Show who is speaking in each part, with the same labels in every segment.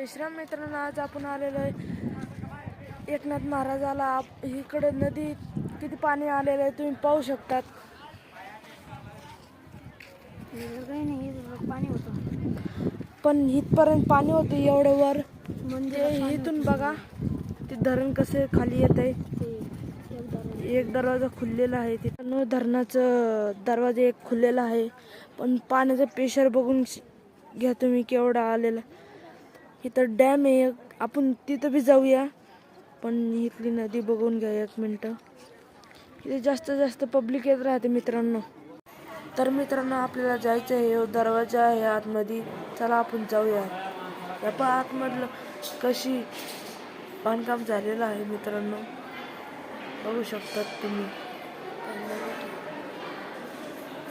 Speaker 1: श्रीराम मित्रांनो, आज आपण आलेलो आहे एकनाथ महाराजाला. इकडे नदी किती पाणी आलेलं आहे तुम्ही पाहू शकतात.
Speaker 2: पाणी होतं
Speaker 1: पण इथपर्यंत पाणी होतं एवढं वर, म्हणजे इथून बघा ते धरण कसे खाली येत आहे. एक दरवाजा खुललेला आहे, तिथं धरणाचं दरवाजा एक खुललेला आहे. पण पाण्याचा प्रेशर बघून घ्या तुम्ही केवढा आलेला. इथं डॅम आहे, आपण तिथं बी जाऊया. पण इथली नदी बघून घ्या एक मिनटं. इथे जास्त पब्लिक येत राहते मित्रांनो. तर मित्रांनो, आपल्याला जायचं आहे, दरवाजा आहे आतमध्ये. चला आपण जाऊया. या पण आतमधलं कशी बांधकाम झालेलं आहे मित्रांनो, बघू शकतात तुम्ही.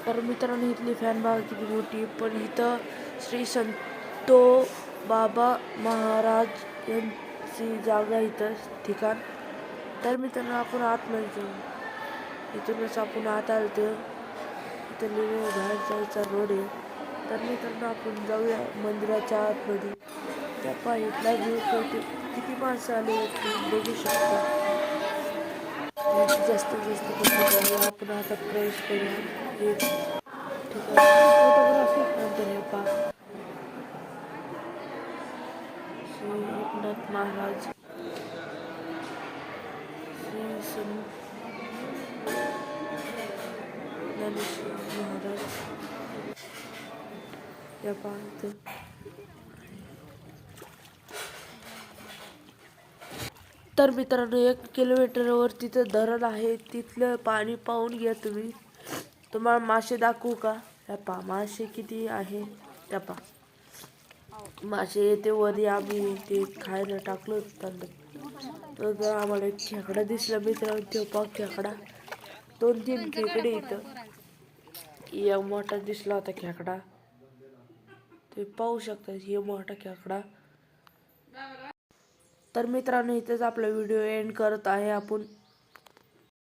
Speaker 1: तर मित्रांनो, इथली फॅन बघा किती मोठी. पण इथं श्री संतो बाबा महाराज यांची जागा, इथं ठिकाण. तर मित्रांनो, आपण आतमध्ये जाऊ. इथूनच आपण आत आलतो. इथं बाहेर जायचा रोड आहे. तर मित्रांनो, आपण जाऊया मंदिराच्या आतमध्ये. त्या पाहिला व्ह्यू किती माणसं आले बघू शकता. जास्त आपण आता प्रवेश करूया. फोटोग्राफी नंतर हे पहा, श्री एकनाथ महाराज, श्री ज्ञानेश्वर महाराज या पाहत. तर मित्रांनो, 1 किलोमीटरवर तिथं धरण आहे. तिथलं पाणी पाहून घ्या तुम्ही. तुम्हाला मासे दाखवू का? या पहा मासे किती आहे त्या पहा. मासे येते वरी. आम्ही ते खायला टाकलं होतं त्यांना. तर आम्हाला एक खेकडा दिसला मित्रांनो. तो पहा खेकडा. 2-3 खेकडे इथं. एक मोठा दिसला होता खेकडा, ते पाहू शकता. हे मोठा खेकडा. तर मित्रांनो, इथेच आपला व्हिडिओ एंड करत आहे आपण.